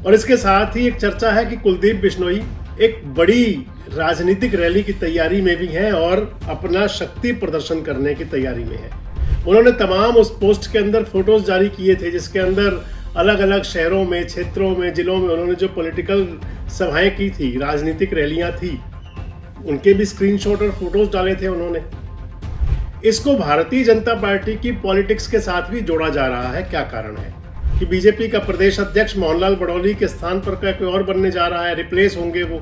और इसके साथ ही एक चर्चा है कि कुलदीप बिश्नोई एक बड़ी राजनीतिक रैली की तैयारी में भी हैं और अपना शक्ति प्रदर्शन करने की तैयारी में है। उन्होंने तमाम उस पोस्ट के अंदर फोटोज जारी किए थे जिसके अंदर अलग अलग शहरों में, क्षेत्रों में, जिलों में उन्होंने जो पॉलिटिकल सभाएं की थी, राजनीतिक रैलियां थी, उनके भी स्क्रीनशॉट और फोटोज डाले थे उन्होंने। इसको भारतीय जनता पार्टी की पॉलिटिक्स के साथ भी जोड़ा जा रहा है। क्या कारण है कि बीजेपी का प्रदेश अध्यक्ष मोहनलाल बड़ौली के स्थान पर कोई और बनने जा रहा है, रिप्लेस होंगे वो,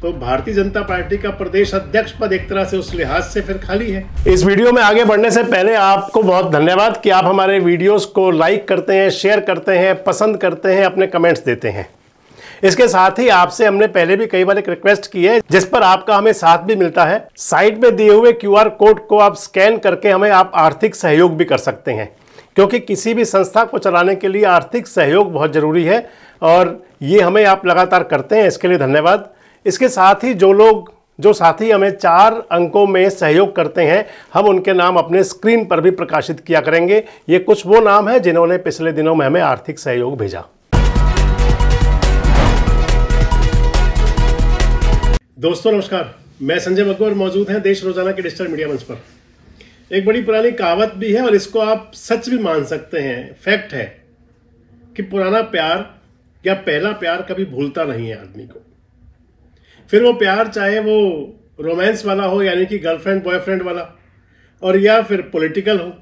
तो भारतीय जनता पार्टी का प्रदेश अध्यक्ष पद एक तरह से उस लिहाज से फिर खाली है। इस वीडियो में आगे बढ़ने से पहले आपको बहुत धन्यवाद कि आप हमारे वीडियोस को लाइक करते हैं, शेयर करते हैं, पसंद करते हैं, अपने कमेंट्स देते हैं। इसके साथ ही आपसे हमने पहले भी कई बार एक रिक्वेस्ट की है जिस पर आपका हमें साथ भी मिलता है। साइड में दिए हुए QR कोड को आप स्कैन करके हमें आप आर्थिक सहयोग भी कर सकते हैं, क्योंकि किसी भी संस्था को चलाने के लिए आर्थिक सहयोग बहुत जरूरी है और ये हमें आप लगातार करते हैं, इसके लिए धन्यवाद। इसके साथ ही जो साथी हमें 4 अंकों में सहयोग करते हैं, हम उनके नाम अपने स्क्रीन पर भी प्रकाशित किया करेंगे। ये कुछ वो नाम हैं जिन्होंने पिछले दिनों में हमें आर्थिक सहयोग भेजा। दोस्तों नमस्कार, मैं संजय बग्गोर, मौजूद हैं देश रोजाना के डिजिटल मीडिया मंच पर। एक बड़ी पुरानी कहावत भी है और इसको आप सच भी मान सकते हैं, फैक्ट है कि पुराना प्यार या पहला प्यार कभी भूलता नहीं है आदमी को। फिर वो प्यार चाहे वो रोमांस वाला हो, यानी कि गर्लफ्रेंड बॉयफ्रेंड वाला, और या फिर पॉलिटिकल हो।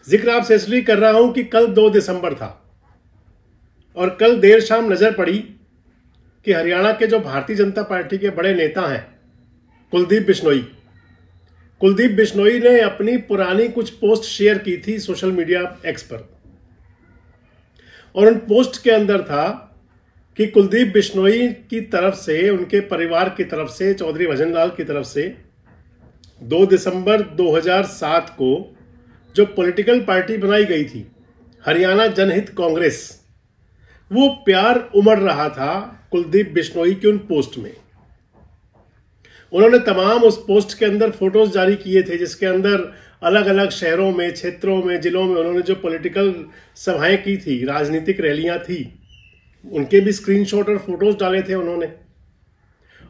जिक्र आपसे इसलिए कर रहा हूं कि कल 2 दिसंबर था और कल देर शाम नजर पड़ी कि हरियाणा के जो भारतीय जनता पार्टी के बड़े नेता हैं कुलदीप बिश्नोई ने अपनी पुरानी कुछ पोस्ट शेयर की थी सोशल मीडिया एक्स पर, और उन पोस्ट के अंदर था कि कुलदीप बिश्नोई की तरफ से, उनके परिवार की तरफ से, चौधरी भजनलाल की तरफ से 2 दिसंबर 2007 को जो पॉलिटिकल पार्टी बनाई गई थी हरियाणा जनहित कांग्रेस, वो प्यार उमड़ रहा था कुलदीप बिश्नोई की उन पोस्ट में। उन्होंने तमाम उस पोस्ट के अंदर फोटोज जारी किए थे जिसके अंदर अलग अलग शहरों में, क्षेत्रों में, जिलों में उन्होंने जो पॉलिटिकल सभाएं की थी, राजनीतिक रैलियां थी, उनके भी स्क्रीनशॉट और फोटोज डाले थे उन्होंने,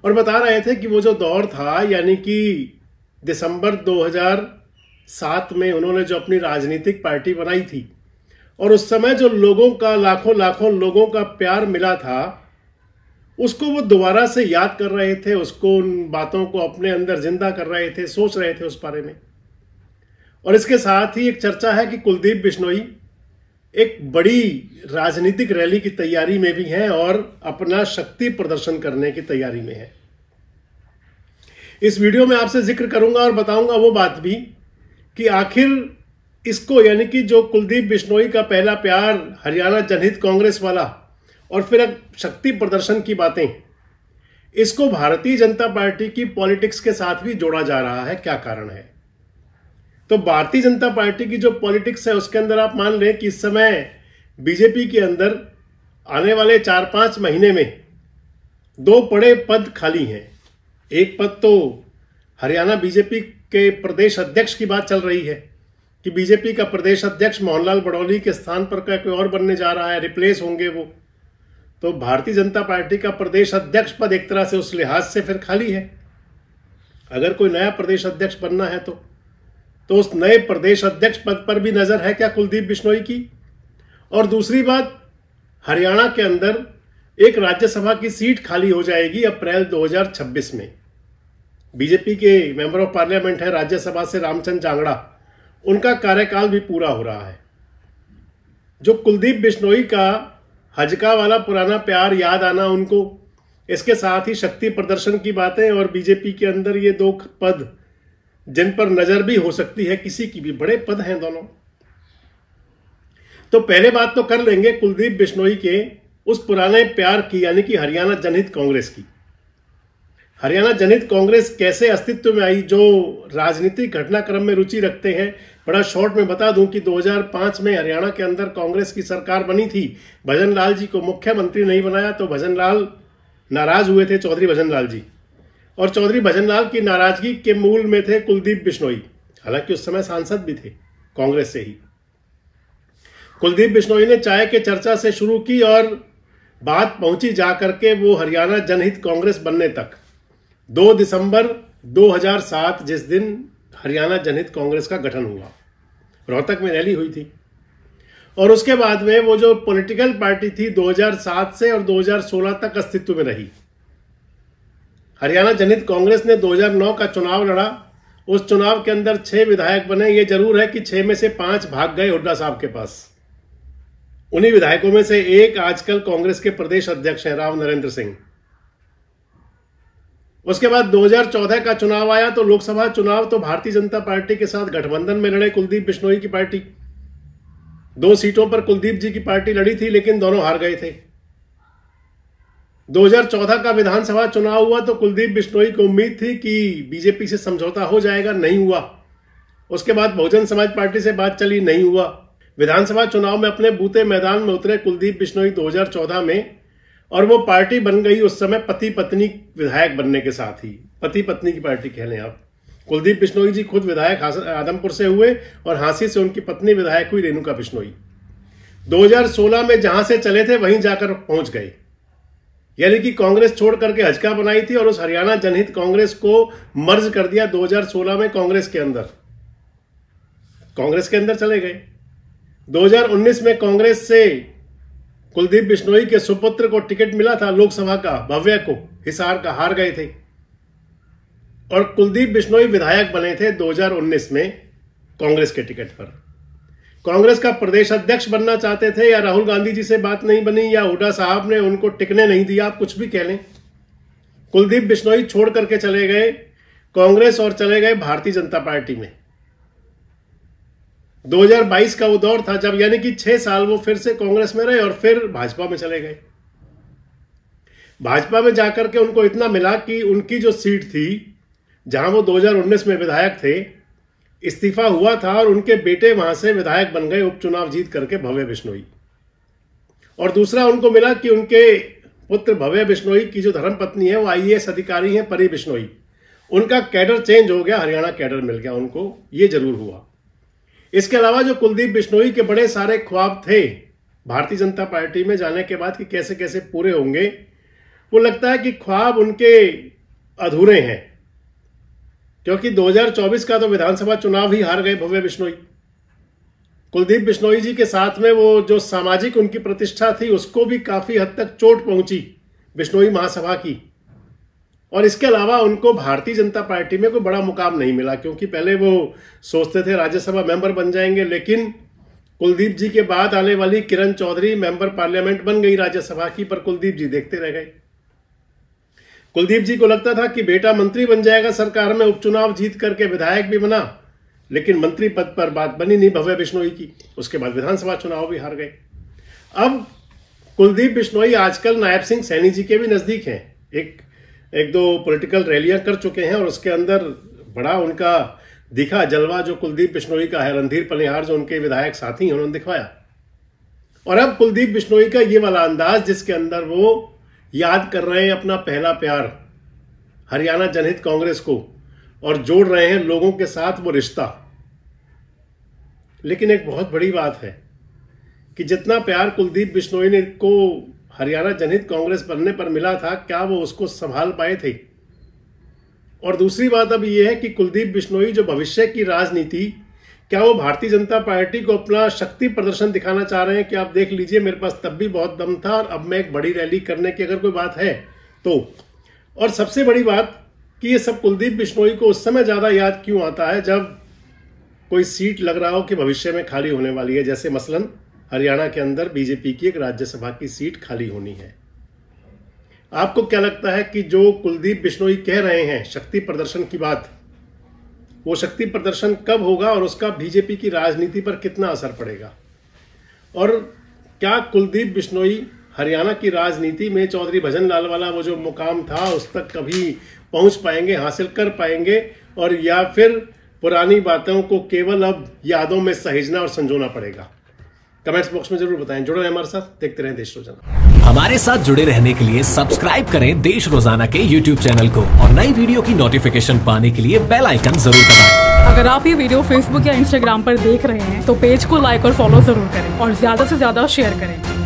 और बता रहे थे कि वो जो दौर था, यानी कि दिसंबर 2007 में उन्होंने जो अपनी राजनीतिक पार्टी बनाई थी और उस समय जो लोगों का, लाखों लोगों का प्यार मिला था, उसको वो दोबारा से याद कर रहे थे, उसको, उन बातों को अपने अंदर जिंदा कर रहे थे, सोच रहे थे उस बारे में। और इसके साथ ही एक चर्चा है कि कुलदीप बिश्नोई एक बड़ी राजनीतिक रैली की तैयारी में भी हैं और अपना शक्ति प्रदर्शन करने की तैयारी में है। इस वीडियो में आपसे जिक्र करूंगा और बताऊंगा वो बात भी कि आखिर इसको, यानी कि जो कुलदीप बिश्नोई का पहला प्यार हरियाणा जनहित कांग्रेस वाला और फिर अब शक्ति प्रदर्शन की बातें, इसको भारतीय जनता पार्टी की पॉलिटिक्स के साथ भी जोड़ा जा रहा है। क्या कारण है? तो भारतीय जनता पार्टी की जो पॉलिटिक्स है उसके अंदर आप मान लें कि इस समय बीजेपी के अंदर आने वाले 4-5 महीने में 2 बड़े पद खाली हैं। एक पद तो हरियाणा बीजेपी के प्रदेश अध्यक्ष की बात चल रही है कि बीजेपी का प्रदेश अध्यक्ष मोहनलाल बड़ौली के स्थान पर कोई और बनने जा रहा है, रिप्लेस होंगे वो, तो भारतीय जनता पार्टी का प्रदेश अध्यक्ष पद एक तरह से उस लिहाज से फिर खाली है। अगर कोई नया प्रदेश अध्यक्ष बनना है तो उस नए प्रदेश अध्यक्ष पद पर भी नजर है क्या कुलदीप बिश्नोई की? और दूसरी बात, हरियाणा के अंदर एक राज्यसभा की सीट खाली हो जाएगी अप्रैल 2026 में। बीजेपी के मेंबर ऑफ पार्लियामेंट है राज्यसभा से रामचंद्र जांगड़ा, उनका कार्यकाल भी पूरा हो रहा है। जो कुलदीप बिश्नोई का हजका वाला पुराना प्यार याद आना उनको, इसके साथ ही शक्ति प्रदर्शन की बातें और बीजेपी के अंदर ये 2 पद जिन पर नजर भी हो सकती है किसी की भी, बड़े पद हैं दोनों। तो पहले बात तो कर लेंगे कुलदीप बिश्नोई के उस पुराने प्यार की, यानी कि हरियाणा जनहित कांग्रेस की। हरियाणा जनहित कांग्रेस कैसे अस्तित्व में आई? जो राजनीतिक घटनाक्रम में रुचि रखते हैं, बड़ा शॉर्ट में बता दूं कि 2005 में हरियाणा के अंदर कांग्रेस की सरकार बनी थी। भजनलाल जी को मुख्यमंत्री नहीं बनाया तो भजनलाल नाराज हुए थे, चौधरी भजनलाल जी, और चौधरी भजनलाल की नाराजगी के मूल में थे कुलदीप बिश्नोई। हालांकि उस समय सांसद भी थे कांग्रेस से ही। कुलदीप बिश्नोई ने चाय के चर्चा से शुरू की और बात पहुंची जाकर के वो हरियाणा जनहित कांग्रेस बनने तक। 2 दिसंबर 2007 जिस दिन हरियाणा जनहित कांग्रेस का गठन हुआ, रोहतक में रैली हुई थी, और उसके बाद में वो जो पॉलिटिकल पार्टी थी 2007 से और 2016 तक अस्तित्व में रही। हरियाणा जनहित कांग्रेस ने 2009 का चुनाव लड़ा। उस चुनाव के अंदर 6 विधायक बने। ये जरूर है कि 6 में से 5 भाग गए हुड्डा साहब के पास। उन्हीं विधायकों में से एक आजकल कांग्रेस के प्रदेश अध्यक्ष हैं, राव नरेंद्र सिंह। उसके बाद 2014 का चुनाव आया तो लोकसभा चुनाव तो भारतीय जनता पार्टी के साथ गठबंधन में लड़े कुलदीप बिश्नोई की पार्टी। 2 सीटों पर कुलदीप जी की पार्टी लड़ी थी, लेकिन दोनों हार गए थे। 2014 का विधानसभा चुनाव हुआ तो कुलदीप बिश्नोई को उम्मीद थी कि बीजेपी से समझौता हो जाएगा, नहीं हुआ। उसके बाद बहुजन समाज पार्टी से बात चली, नहीं हुआ। विधानसभा चुनाव में अपने बूते मैदान में उतरे कुलदीप बिश्नोई 2014 में, और वो पार्टी बन गई उस समय पति पत्नी विधायक बनने के साथ ही। पति पत्नी की पार्टी कह लें आप। कुलदीप बिश्नोई जी खुद विधायक आदमपुर से हुए और हांसी से उनकी पत्नी विधायक हुई रेणुका बिश्नोई। 2016 में जहां से चले थे वहीं जाकर पहुंच गए, यानी कि कांग्रेस छोड़ करके हजका बनाई थी और उस हरियाणा जनहित कांग्रेस को मर्ज कर दिया 2016 में कांग्रेस के अंदर चले गए। 2019 में कांग्रेस से कुलदीप बिश्नोई के सुपुत्र को टिकट मिला था लोकसभा का, भव्य को, हिसार का, हार गए थे। और कुलदीप बिश्नोई विधायक बने थे 2019 में कांग्रेस के टिकट पर। कांग्रेस का प्रदेश अध्यक्ष बनना चाहते थे, या राहुल गांधी जी से बात नहीं बनी, या हुड्डा साहब ने उनको टिकने नहीं दिया, आप कुछ भी कह लें। कुलदीप बिश्नोई छोड़ करके चले गए कांग्रेस और चले गए भारतीय जनता पार्टी में। 2022 का वो दौर था जब, यानी कि 6 साल वो फिर से कांग्रेस में रहे और फिर भाजपा में चले गए। भाजपा में जाकर के उनको इतना मिला कि उनकी जो सीट थी जहां वो 2019 में विधायक थे, इस्तीफा हुआ था और उनके बेटे वहां से विधायक बन गए उपचुनाव जीत करके, भव्य बिश्नोई। और दूसरा उनको मिला कि उनके पुत्र भव्य बिश्नोई की जो धर्मपत्नी है वो IAS अधिकारी हैं, परी बिश्नोई। उनका कैडर चेंज हो गया, हरियाणा कैडर मिल गया उनको, ये जरूर हुआ। इसके अलावा जो कुलदीप बिश्नोई के बड़े सारे ख्वाब थे भारतीय जनता पार्टी में जाने के बाद कि कैसे कैसे पूरे होंगे, वो लगता है कि ख्वाब उनके अधूरे हैं, क्योंकि 2024 का तो विधानसभा चुनाव ही हार गए भव्य बिश्नोई। कुलदीप बिश्नोई जी के साथ में वो जो सामाजिक उनकी प्रतिष्ठा थी उसको भी काफी हद तक चोट पहुंची बिश्नोई महासभा की। और इसके अलावा उनको भारतीय जनता पार्टी में कोई बड़ा मुकाम नहीं मिला, क्योंकि पहले वो सोचते थे राज्यसभा मेंबर बन जाएंगे, लेकिन कुलदीप जी के बाद आने वाली किरण चौधरी मेंबर पार्लियामेंट बन गई राज्यसभा की, पर कुलदीप जी देखते रह गए। कुलदीप जी को लगता था कि बेटा मंत्री बन जाएगा सरकार में, उपचुनाव जीत करके विधायक भी बना, लेकिन मंत्री पद पर बात बनी नहीं भव्य बिश्नोई की। उसके बाद विधानसभा चुनाव भी हार गए। अब कुलदीप बिश्नोई आजकल नायब सिंह सैनी जी के भी नजदीक हैं, एक दो पॉलिटिकल रैलियां कर चुके हैं और उसके अंदर बड़ा उनका दिखा जलवा जो कुलदीप बिश्नोई का है। रणधीर पलिहार जो उनके विधायक साथी हैं उन्होंने दिखवाया। और अब कुलदीप बिश्नोई का ये वाला अंदाज जिसके अंदर वो याद कर रहे हैं अपना पहला प्यार हरियाणा जनहित कांग्रेस को और जोड़ रहे हैं लोगों के साथ वो रिश्ता। लेकिन एक बहुत बड़ी बात है कि जितना प्यार कुलदीप बिश्नोई ने को हरियाणा जनहित कांग्रेस बनने पर मिला था, क्या वो उसको संभाल पाए थे? और दूसरी बात अब यह है कि कुलदीप बिश्नोई जो भविष्य की राजनीति, क्या वो भारतीय जनता पार्टी को अपना शक्ति प्रदर्शन दिखाना चाह रहे हैं कि आप देख लीजिए मेरे पास तब भी बहुत दम था और अब मैं एक बड़ी रैली करने की अगर कोई बात है तो। और सबसे बड़ी बात कि ये सब कुलदीप बिश्नोई को उस समय ज्यादा याद क्यों आता है जब कोई सीट लग रहा हो कि भविष्य में खाली होने वाली है, जैसे मसलन हरियाणा के अंदर बीजेपी की एक राज्यसभा की सीट खाली होनी है। आपको क्या लगता है कि जो कुलदीप बिश्नोई कह रहे हैं शक्ति प्रदर्शन की बात, वो शक्ति प्रदर्शन कब होगा और उसका बीजेपी की राजनीति पर कितना असर पड़ेगा? और क्या कुलदीप बिश्नोई हरियाणा की राजनीति में चौधरी भजन लाल वाला वो जो मुकाम था उस तक कभी पहुंच पाएंगे, हासिल कर पाएंगे, और या फिर पुरानी बातों को केवल अब यादों में सहेजना और संजोना पड़ेगा? कमेंट्स बॉक्स में जरूर बताएं। जुड़े रहें हमारे साथ, देखते रहें देश रोजाना। हमारे साथ जुड़े रहने के लिए सब्सक्राइब करें देश रोजाना के YouTube चैनल को और नई वीडियो की नोटिफिकेशन पाने के लिए बेल आइकन जरूर दबाएं। अगर आप ये वीडियो Facebook या Instagram पर देख रहे हैं तो पेज को लाइक और फॉलो जरूर करें और ज्यादा से ज्यादा शेयर करें।